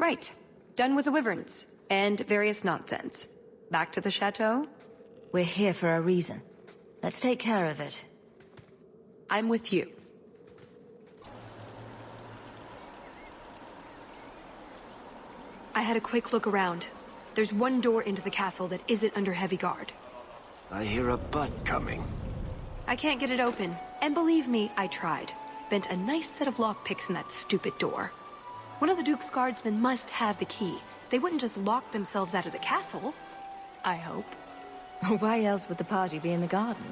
Right. Done with the wyverns. And various nonsense. Back to the chateau? We're here for a reason. Let's take care of it. I'm with you. I had a quick look around. There's one door into the castle that isn't under heavy guard. I hear a butt coming. I can't get it open. And believe me, I tried. Bent a nice set of lockpicks in that stupid door. One of the Duke's guardsmen must have the key. They wouldn't just lock themselves out of the castle. I hope. Why else would the party be in the garden?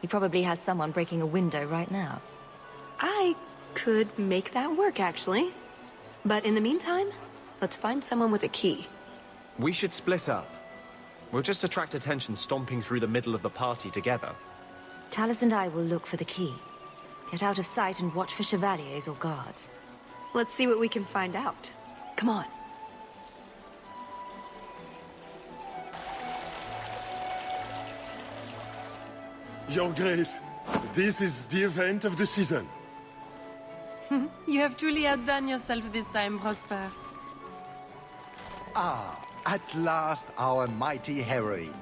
He probably has someone breaking a window right now. I could make that work, actually. But in the meantime, let's find someone with a key. We should split up. We'll just attract attention stomping through the middle of the party together. Talus and I will look for the key. Get out of sight and watch for chevaliers or guards. Let's see what we can find out. Come on. Your Grace, this is the event of the season. You have truly outdone yourself this time, Prosper. Ah, at last our mighty heroine.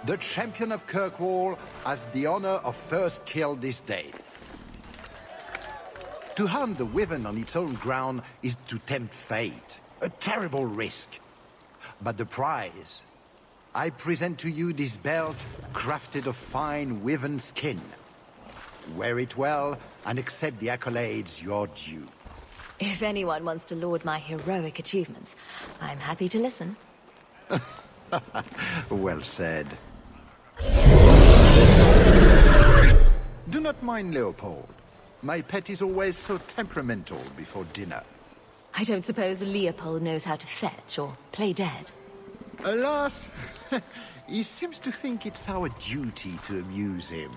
The champion of Kirkwall has the honor of first kill this day. To hunt the wyvern on its own ground is to tempt fate. A terrible risk. But the prize... I present to you this belt crafted of fine wyvern skin. Wear it well and accept the accolades you're due. If anyone wants to laud my heroic achievements, I'm happy to listen. Well said. Do not mind Leopold. My pet is always so temperamental before dinner. I don't suppose Leopold knows how to fetch or play dead. Alas, he seems to think it's our duty to amuse him.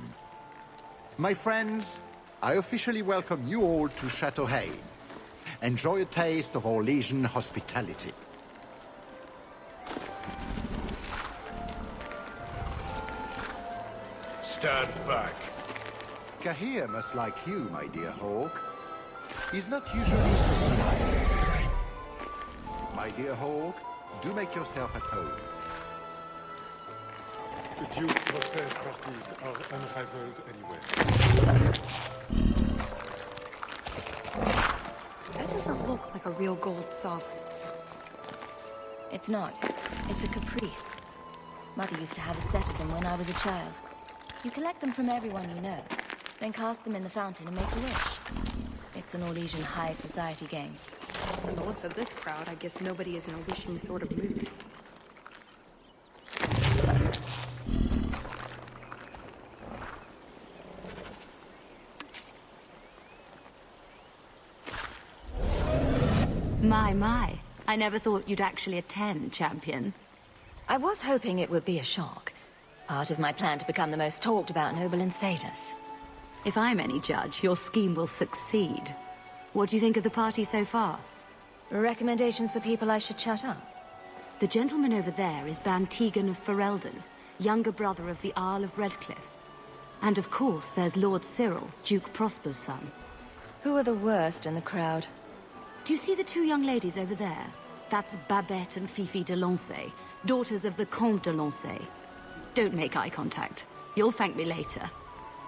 My friends, I officially welcome you all to Chateau Эн. Enjoy a taste of our Legion hospitality. Stand back. Kahir must like you, my dear Hawk. He's not usually so polite. My dear Hawk, do make yourself at home. The Duke Prosper's parties are unrivaled anywhere. That doesn't look like a real gold sovereign. It's not. It's a caprice. Mother used to have a set of them when I was a child. You collect them from everyone you know, then cast them in the fountain and make a wish. It's an Orlesian high society game. From the looks of this crowd, I guess nobody is in a wishing sort of mood. My. I never thought you'd actually attend, champion. I was hoping it would be a shock. Part of my plan to become the most talked about noble in Thedas. If I'm any judge, your scheme will succeed. What do you think of the party so far? Recommendations for people I should chat up? The gentleman over there is Bantegan of Ferelden, younger brother of the Earl of Redcliffe. And of course, there's Lord Cyril, Duke Prosper's son. Who are the worst in the crowd? Do you see the two young ladies over there? That's Babette and Fifi de Lancey, daughters of the Comte de Lancey. Don't make eye contact. You'll thank me later.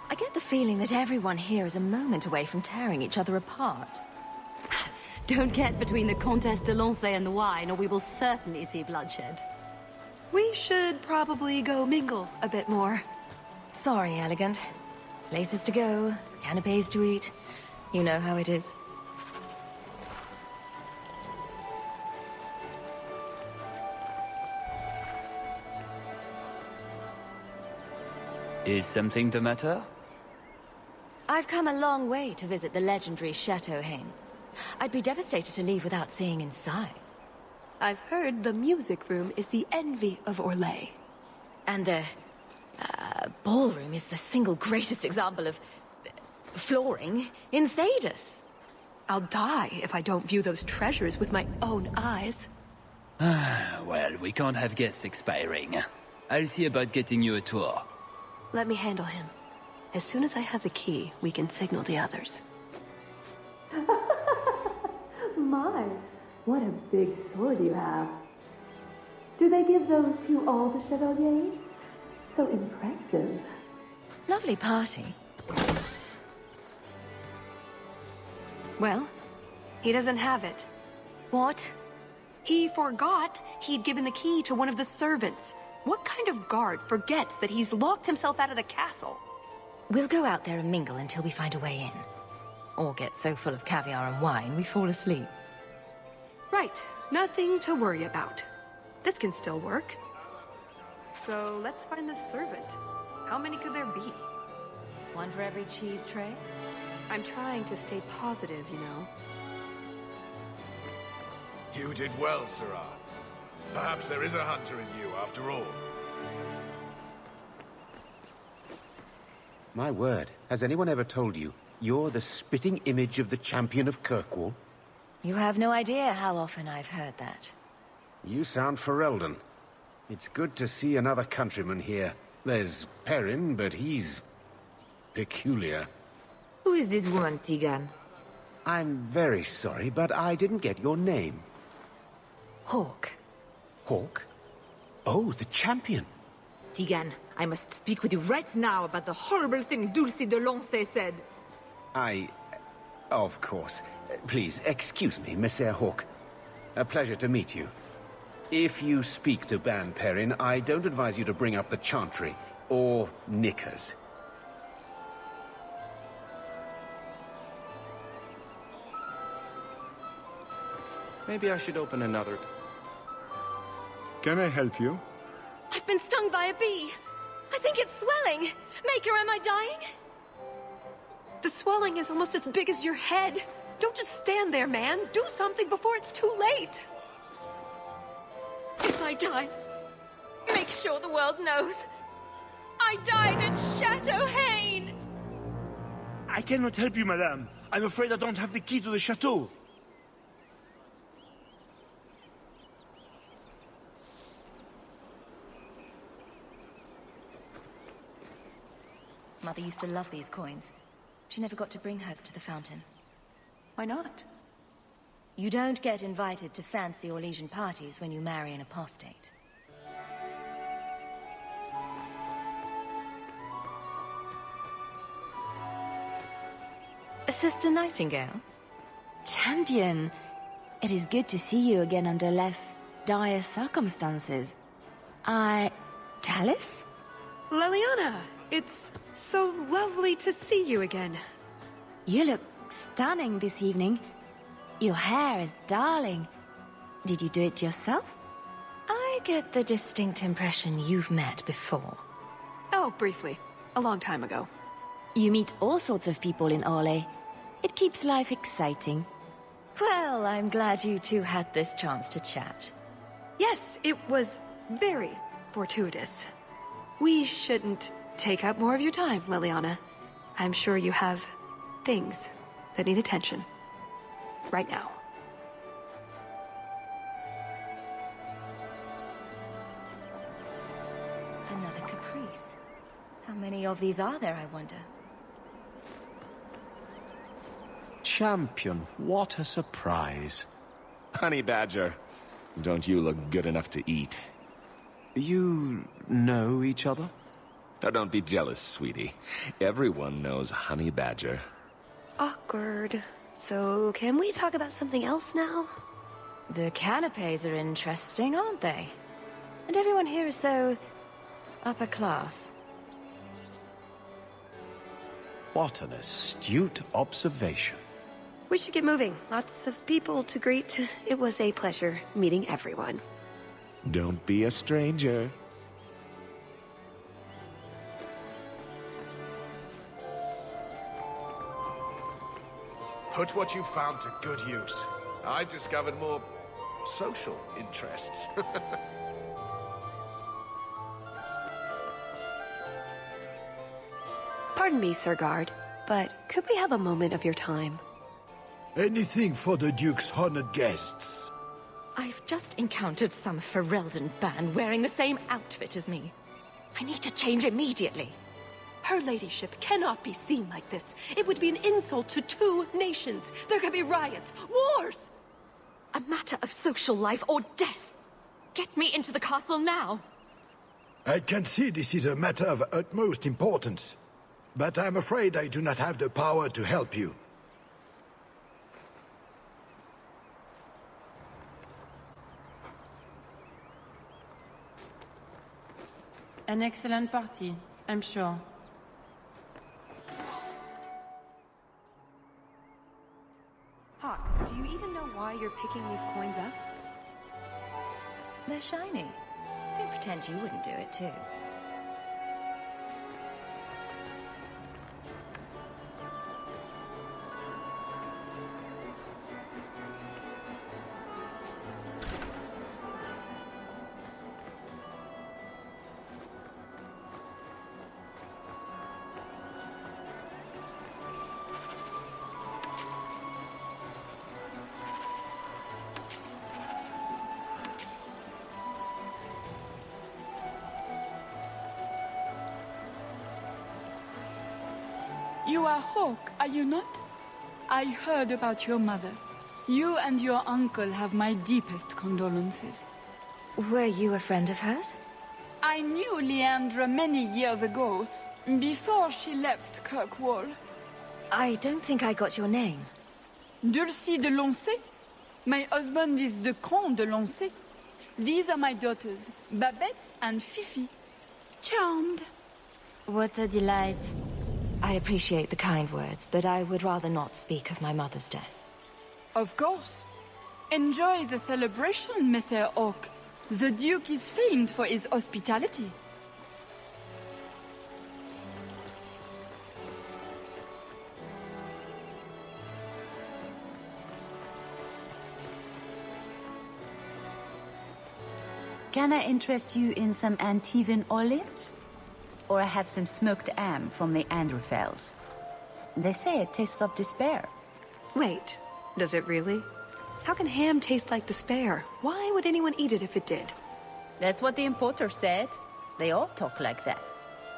I get the feeling that everyone here is a moment away from tearing each other apart. Don't get between the Comtesse de Lancey and the wine, or we will certainly see bloodshed. We should probably go mingle a bit more. Sorry, Elegant. Places to go, canapes to eat. You know how it is. Is something the matter? I've come a long way to visit the legendary Chateau Эн. I'd be devastated to leave without seeing inside. I've heard the music room is the envy of Orlais. And the ballroom is the single greatest example of flooring in Thedas. I'll die if I don't view those treasures with my own eyes. Well, we can't have guests expiring. I'll see about getting you a tour. Let me handle him. As soon as I have the key, we can signal the others. My, what a big sword you have. Do they give those to all the chevaliers? So impressive. Lovely party. Well? He doesn't have it. What? He forgot he'd given the key to one of the servants. What kind of guard forgets that he's locked himself out of the castle? We'll go out there and mingle until we find a way in. Or get so full of caviar and wine we fall asleep. Right. Nothing to worry about. This can still work. So let's find the servant. How many could there be? One for every cheese tray? I'm trying to stay positive, you know. You did well, Sirrah. Perhaps there is a hunter in you, after all. My word, has anyone ever told you you're the spitting image of the champion of Kirkwall? You have no idea how often I've heard that. You sound Ferelden. It's good to see another countryman here. There's Perrin, but he's peculiar. Who is this woman, Tegan? I'm very sorry, but I didn't get your name. Hawk. Hawk? Oh, the champion. Tegan, I must speak with you right now about the horrible thing Dulce de Lancey said. Of course. Please, excuse me, Monsieur Hawk. A pleasure to meet you. If you speak to Ban Perrin, I don't advise you to bring up the Chantry, or knickers. Maybe I should open another. Can I help you? I've been stung by a bee. I think it's swelling. Maker, am I dying? The swelling is almost as big as your head. Don't just stand there, man. Do something before it's too late. If I die, make sure the world knows. I died at Chateau Haine! I cannot help you, madame. I'm afraid I don't have the key to the chateau. Mother used to love these coins. She never got to bring hers to the fountain. Why not? You don't get invited to fancy or Legion parties when you marry an apostate. Sister Nightingale? Champion! It is good to see you again under less dire circumstances. Tallis? Leliana, it's so lovely to see you again. You look stunning this evening. Your hair is darling. Did you do it yourself? I get the distinct impression you've met before. Oh, briefly. A long time ago. You meet all sorts of people in Orlais. It keeps life exciting. Well, I'm glad you two had this chance to chat. Yes, it was very fortuitous. We shouldn't take up more of your time, Leliana. I'm sure you have things that need attention. Right now. Another caprice. How many of these are there, I wonder? Champion, what a surprise. Honey Badger, don't you look good enough to eat? You know each other? Now don't be jealous, sweetie. Everyone knows Honey Badger. Awkward. So, can we talk about something else now? The canapes are interesting, aren't they? And everyone here is so upper class. What an astute observation. We should get moving. Lots of people to greet. It was a pleasure meeting everyone. Don't be a stranger. Put what you found to good use. I've discovered more social interests. Pardon me, Sir Guard, but could we have a moment of your time? Anything for the Duke's honored guests. I've just encountered some Ferelden band wearing the same outfit as me. I need to change immediately. Her ladyship cannot be seen like this. It would be an insult to two nations. There could be riots, wars. A matter of social life or death. Get me into the castle now. I can see this is a matter of utmost importance, but I'm afraid I do not have the power to help you. An excellent party, I'm sure. Hawk, do you even know why you're picking these coins up? They're shiny. Don't pretend you wouldn't do it too. You are Hawk, are you not? I heard about your mother. You and your uncle have my deepest condolences. Were you a friend of hers? I knew Leandra many years ago, before she left Kirkwall. I don't think I got your name. Dulcie de Lancey? My husband is the Comte de Lancey. These are my daughters, Babette and Fifi. Charmed. What a delight. I appreciate the kind words, but I would rather not speak of my mother's death. Of course. Enjoy the celebration, Monsieur Hawk. The Duke is famed for his hospitality. Can I interest you in some Antivan olives? Or I have some smoked ham from the Androfels. They say it tastes of despair. Wait, does it really? How can ham taste like despair? Why would anyone eat it if it did? That's what the importer said. They all talk like that.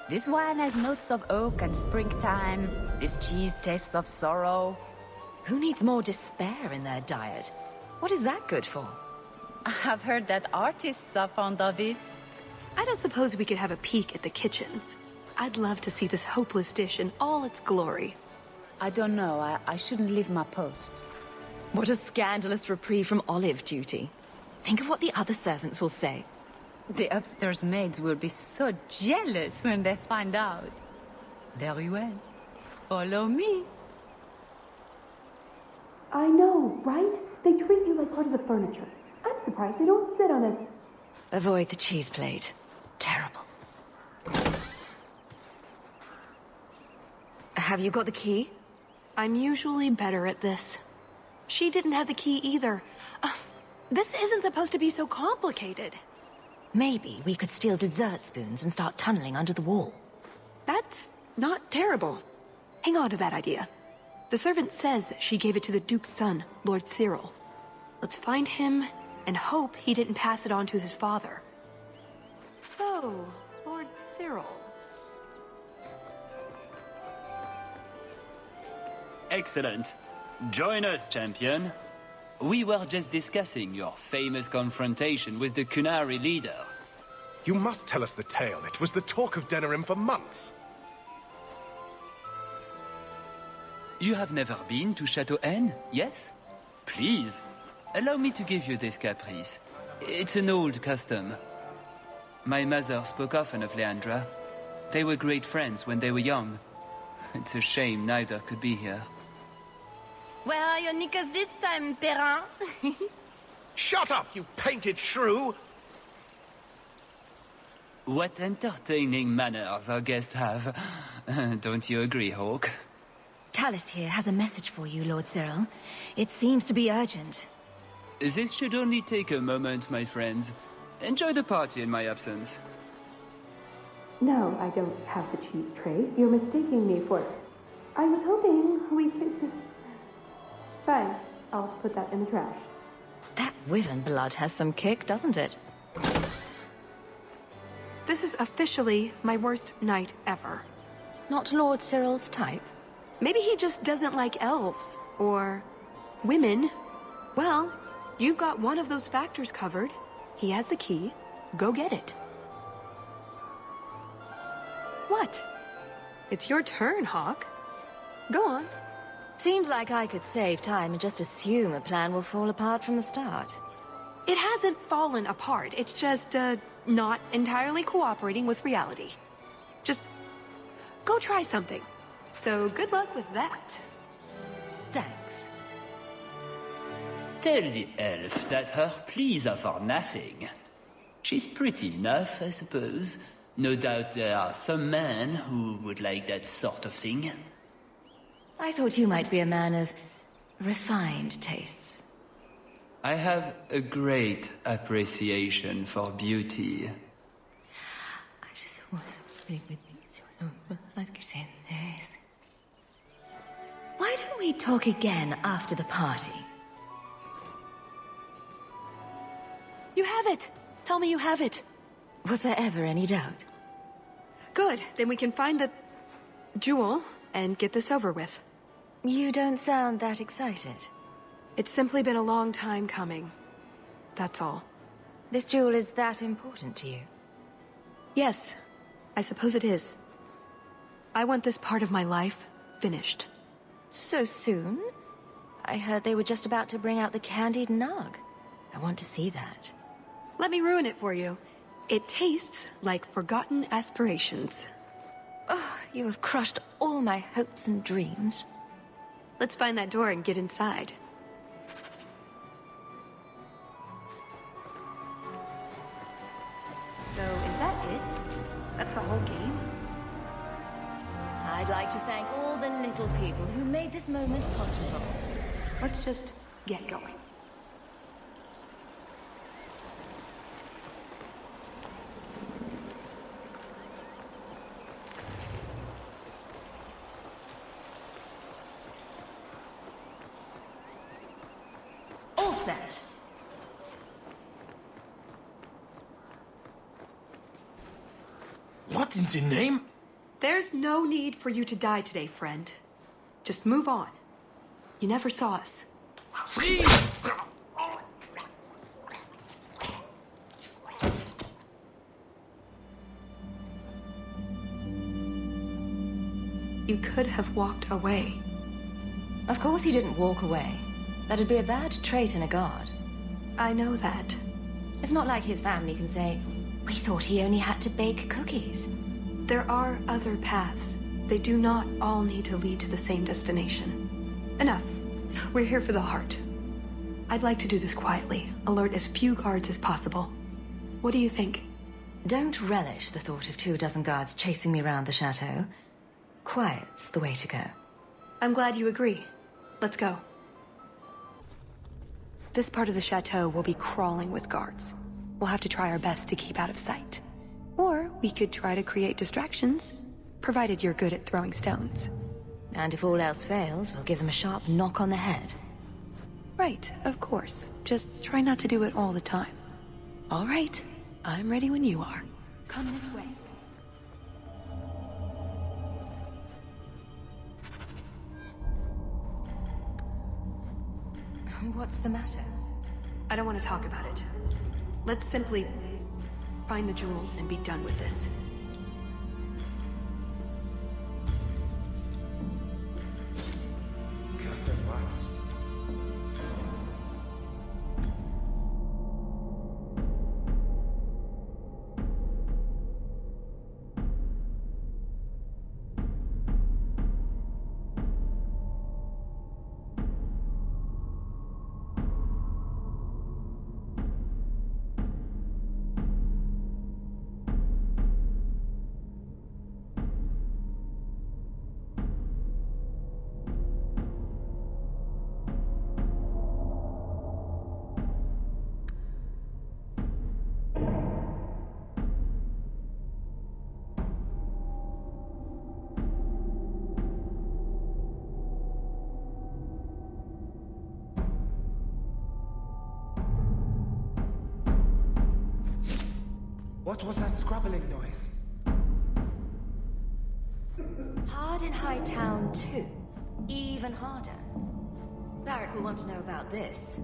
This wine has notes of oak and springtime. This cheese tastes of sorrow. Who needs more despair in their diet? What is that good for? I've heard that artists are fond of it. I don't suppose we could have a peek at the kitchens. I'd love to see this hopeless dish in all its glory. I don't know. I shouldn't leave my post. What a scandalous reprieve from olive duty. Think of what the other servants will say. The upstairs maids will be so jealous when they find out. Very well. Follow me. I know, right? They treat you like part of the furniture. I'm surprised they don't sit on it. Avoid the cheese plate. Terrible. Have you got the key? I'm usually better at this. She didn't have the key either. This isn't supposed to be so complicated. Maybe we could steal dessert spoons and start tunneling under the wall. That's not terrible. Hang on to that idea. The servant says she gave it to the Duke's son, Lord Cyril. Let's find him and hope he didn't pass it on to his father. So, Lord Cyril. Excellent. Join us, champion. We were just discussing your famous confrontation with the Kunari leader. You must tell us the tale. It was the talk of Denerim for months. You have never been to Chateau Эн, yes? Please, allow me to give you this caprice. It's an old custom. My mother spoke often of Leandra. They were great friends when they were young. It's a shame neither could be here. Where are your knickers this time, Perrin? Shut up, you painted shrew! What entertaining manners our guests have. Don't you agree, Hawk? Talus here has a message for you, Lord Cyril. It seems to be urgent. This should only take a moment, my friends. Enjoy the party in my absence. No, I don't have the cheese tray. You're mistaking me for... I was hoping we could... Fine, I'll put that in the trash. That Wyvern blood has some kick, doesn't it? This is officially my worst night ever. Not Lord Cyril's type? Maybe he just doesn't like elves. Or... women. Well, You've got one of those factors covered. He has the key. Go get it. What? It's your turn, Hawk. Go on. Seems like I could save time and just assume a plan will fall apart from the start. It hasn't fallen apart. It's just, not entirely cooperating with reality. Just go try something. So good luck with that. Thanks. Tell the elf that her pleas are for nothing. She's pretty enough, I suppose. No doubt there are some men who would like that sort of thing. I thought you might be a man of refined tastes. I have a great appreciation for beauty. I just want something with these. Why don't we talk again after the party? You have it! Tell me you have it. Was there ever any doubt? Good. Then we can find the jewel and get this over with. You don't sound that excited. It's simply been a long time coming. That's all. This jewel is that important to you? Yes, I suppose it is. I want this part of my life finished. So soon? I heard they were just about to bring out the candied nug. I want to see that. Let me ruin it for you. It tastes like forgotten aspirations. Oh, you have crushed all my hopes and dreams. Let's find that door and get inside. So, is that it? That's the whole game? I'd like to thank all the little people who made this moment possible. Let's just get going. All set. What in the name? There's no need for you to die today, friend. Just move on. You never saw us. You could have walked away. Of course he didn't walk away. That'd be a bad trait in a guard. I know that. It's not like his family can say, we thought he only had to bake cookies. There are other paths. They do not all need to lead to the same destination. Enough. We're here for the heart. I'd like to do this quietly, alert as few guards as possible. What do you think? Don't relish the thought of 24 guards chasing me around the chateau. Quiet's the way to go. I'm glad you agree. Let's go. This part of the chateau will be crawling with guards. We'll have to try our best to keep out of sight. Or we could try to create distractions, provided you're good at throwing stones. And if all else fails, we'll give them a sharp knock on the head. Right, of course. Just try not to do it all the time. All right, I'm ready when you are. Come this way. What's the matter? I don't want to talk about it. Let's simply find the jewel and be done with this. What was that scrabbling noise? Hard in Hightown too. Even harder. Varric will want to know about this.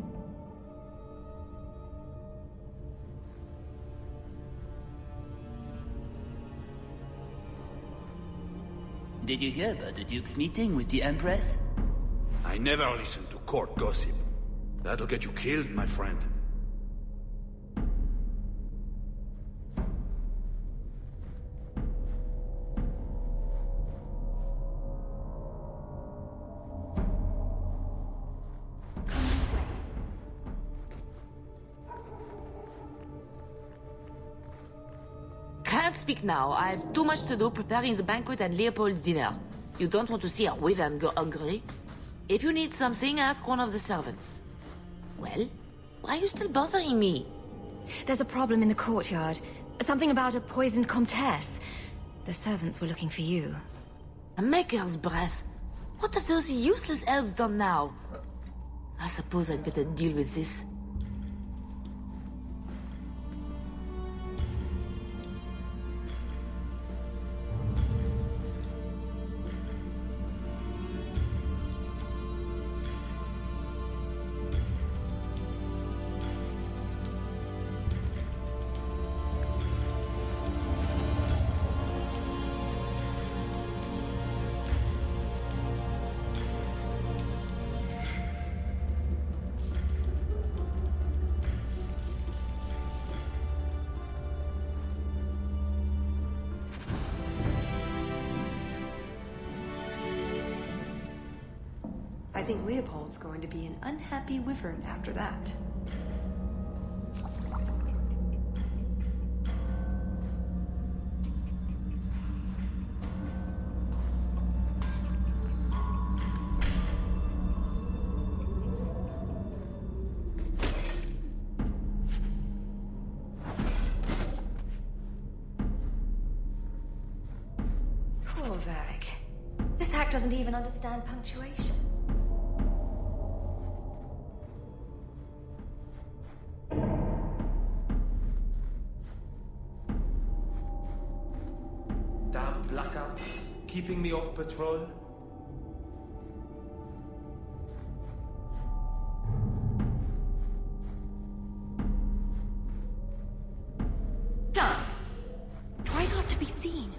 Did you hear about the Duke's meeting with the Empress? I never listen to court gossip. That'll get you killed, my friend. Can't speak now. I've too much to do preparing the banquet and Leopold's dinner. You don't want to see a wyvern go hungry. If you need something, ask one of the servants. Well, why are you still bothering me? There's a problem in the courtyard. Something about a poisoned comtesse. The servants were looking for you. A maker's breath. What have those useless elves done now? I suppose I'd better deal with this. I think Leopold's going to be an unhappy wyvern after that. Poor Varric. This hack doesn't even understand punctuation. Damn blackout, keeping me off patrol. Done! Try not to be seen.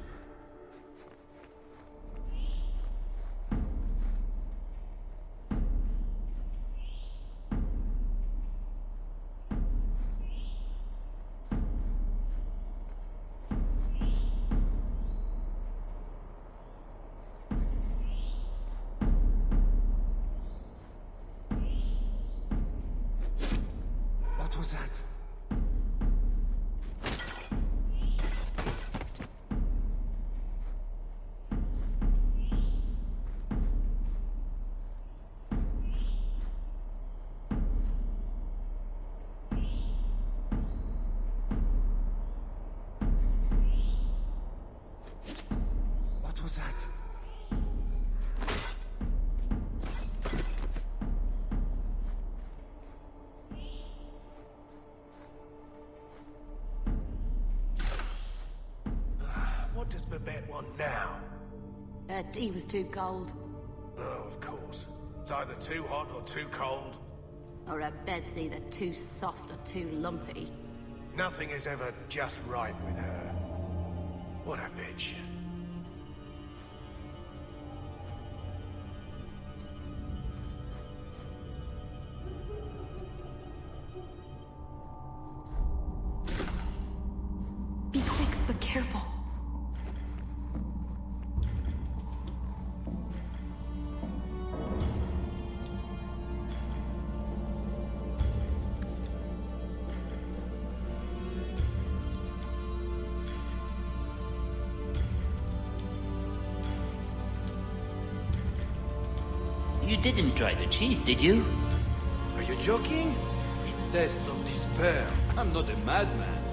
What was that? What was that? What does Babette want now? Her tea was too cold. Oh, of course. It's either too hot or too cold. Or her bed's either too soft or too lumpy. Nothing is ever just right with her. What a bitch. Be quick, but careful. You didn't try the cheese, did you? Are you joking? It tests of despair. I'm not a madman.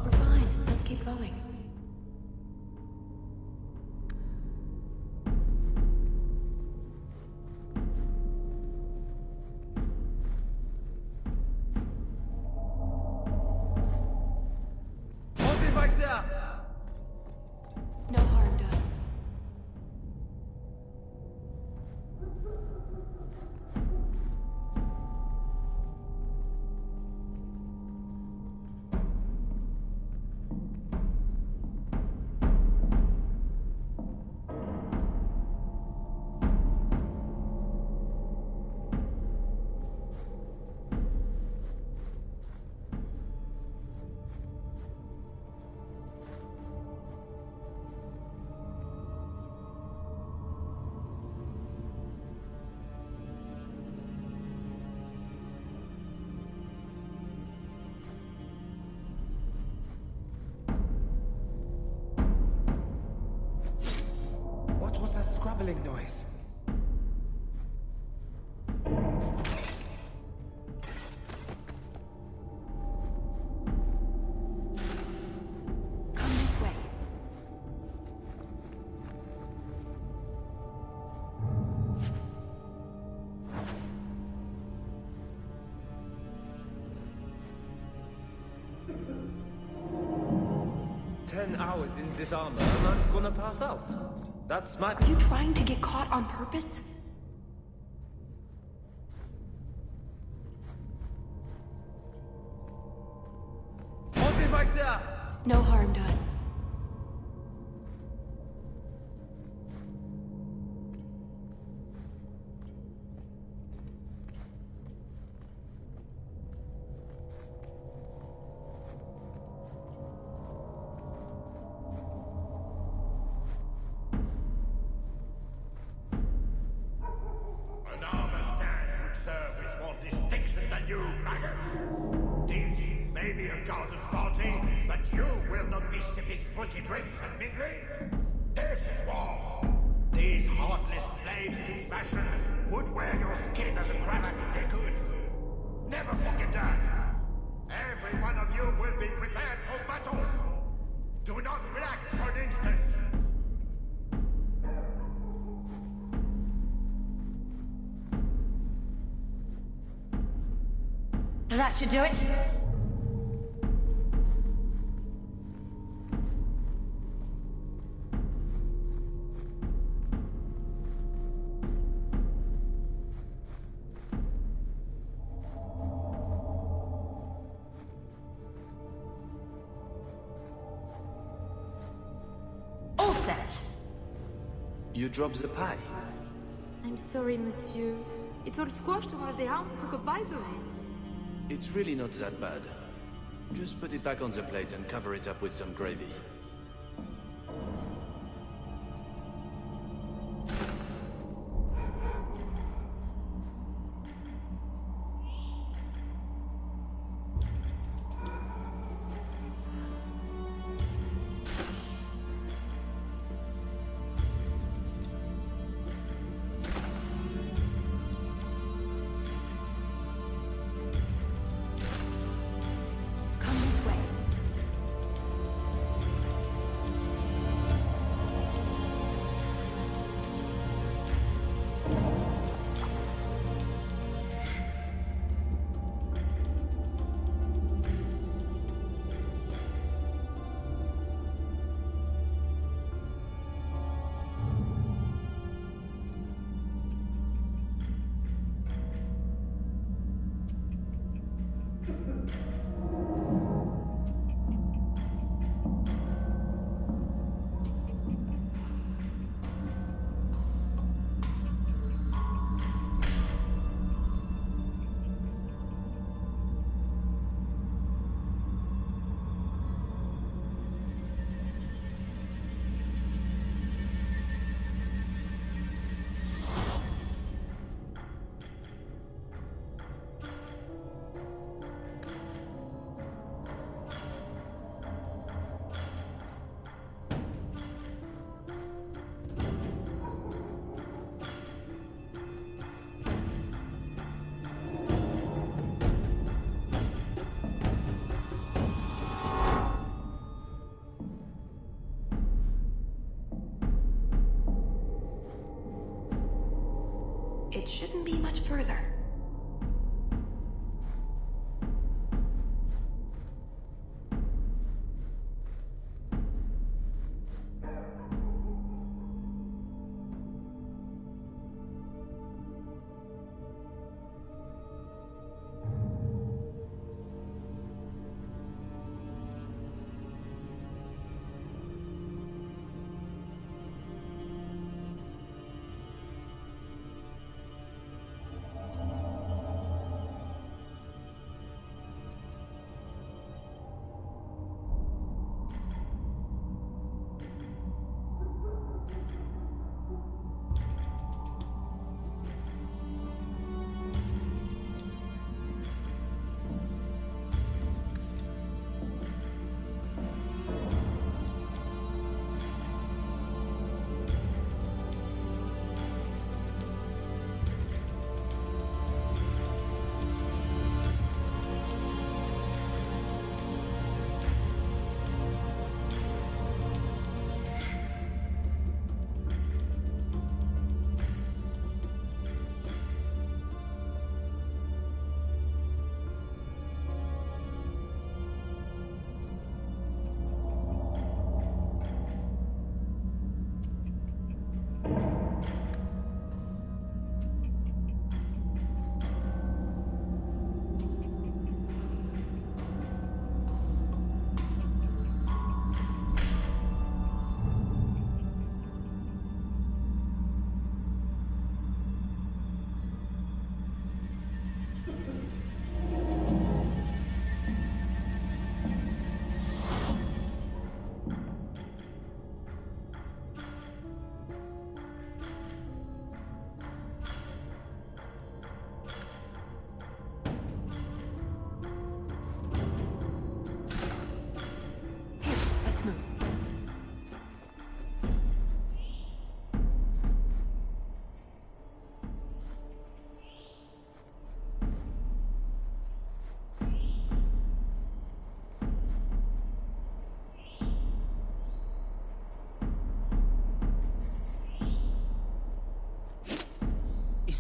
We're fine. Let's keep going. No harm done. What was that scrabbling noise? Come this way. "10 hours in this armor, a man's gonna pass out. That's my... Are you trying to get caught on purpose? No harm done. An armor stand would serve with more distinction than you, maggots. This may be a garden party, but you will not be sipping fruity drinks and mingling. This is war. These heartless slaves to fashion would wear your skin as a cravat if they could. Never forget that. Every one of you will be prepared for battle. Do not relax for an instant. That should do it. All set. You dropped the pie. I'm sorry, monsieur. It's all squashed and one of the hounds took a bite of it. It's really not that bad. Just put it back on the plate and cover it up with some gravy. It shouldn't be much further.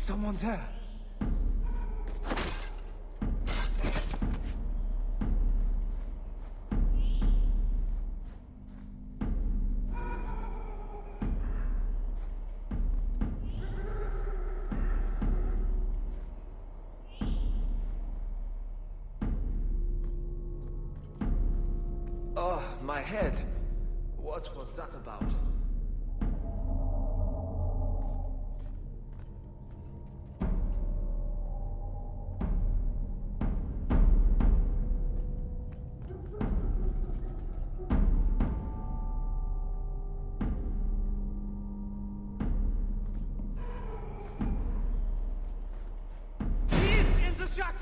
Someone's here. Oh, my head. What was that about?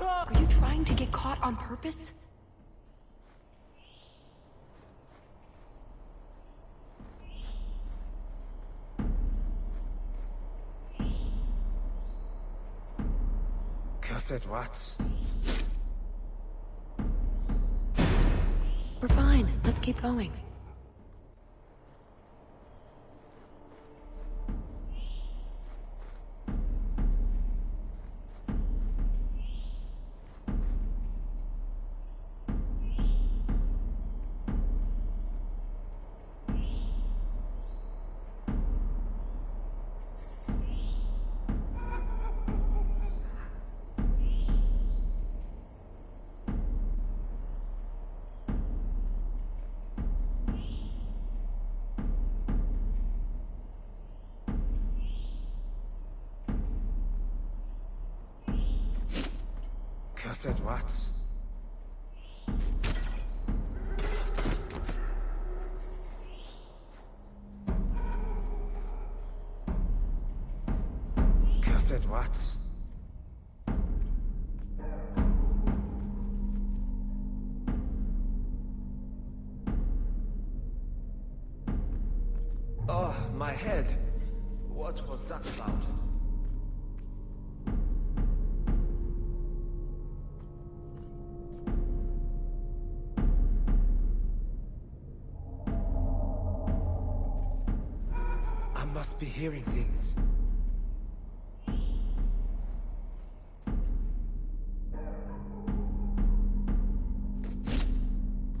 Are you trying to get caught on purpose? Cursed rats. We're fine. Let's keep going. Cursed rats. Cursed rats. Oh, my head. What was that about? I must be hearing things.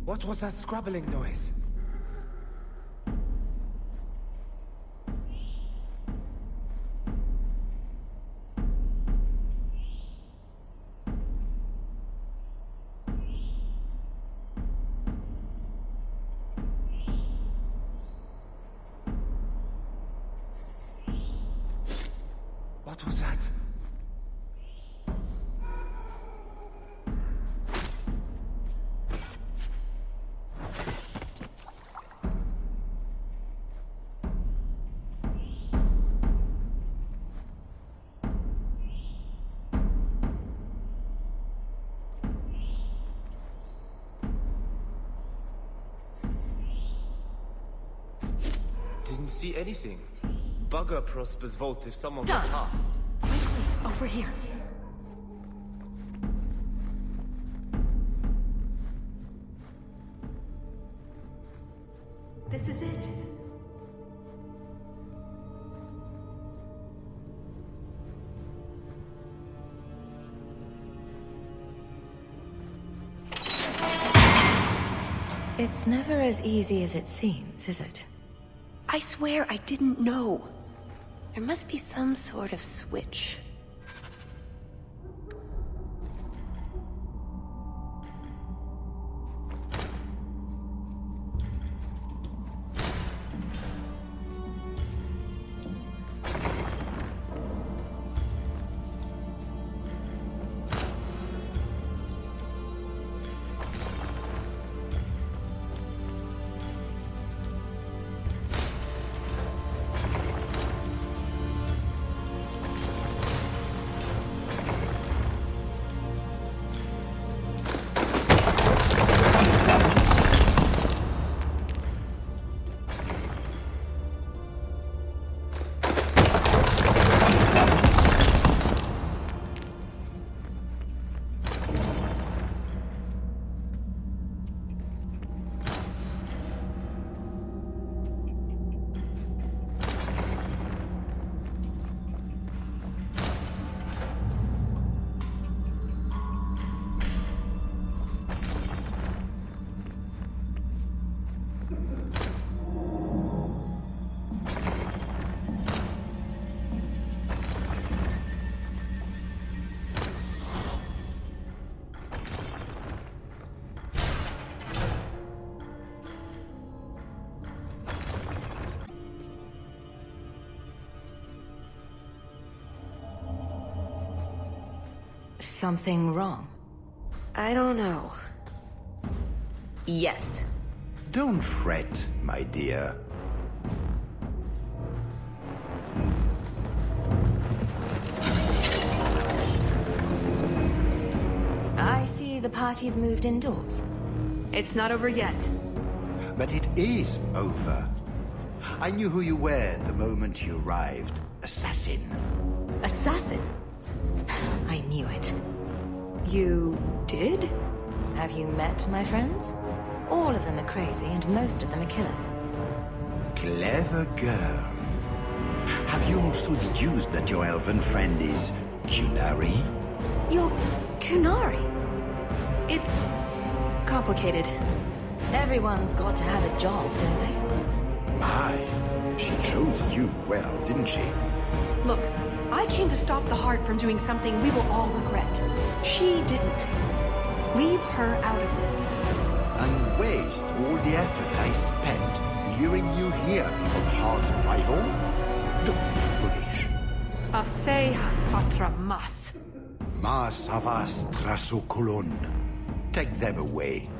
What was that scrabbling noise? What was that? Didn't see anything. Bugger Prosper's vault if someone got past. Quickly, over here. This is it. It's never as easy as it seems, is it? I swear I didn't know. There must be some sort of switch. Something wrong? I don't know. Yes. Don't fret, my dear. I see the party's moved indoors. It's not over yet. But it is over. I knew who you were the moment you arrived. Assassin. Assassin? I knew it. You did? Have you met my friends? All of them are crazy, and most of them are killers. Clever girl. Have you also deduced that your elven friend is Kunari? You're Kunari? It's complicated. Everyone's got to have a job, don't they? My, she chose you well, didn't she? Look, I came to stop the Heart from doing something we will all regret. She didn't. Leave her out of this. And waste all the effort I spent luring you here before the Heart's arrival? Don't be foolish. Assez hasatra mas. Mas avas trasokolon. Take them away.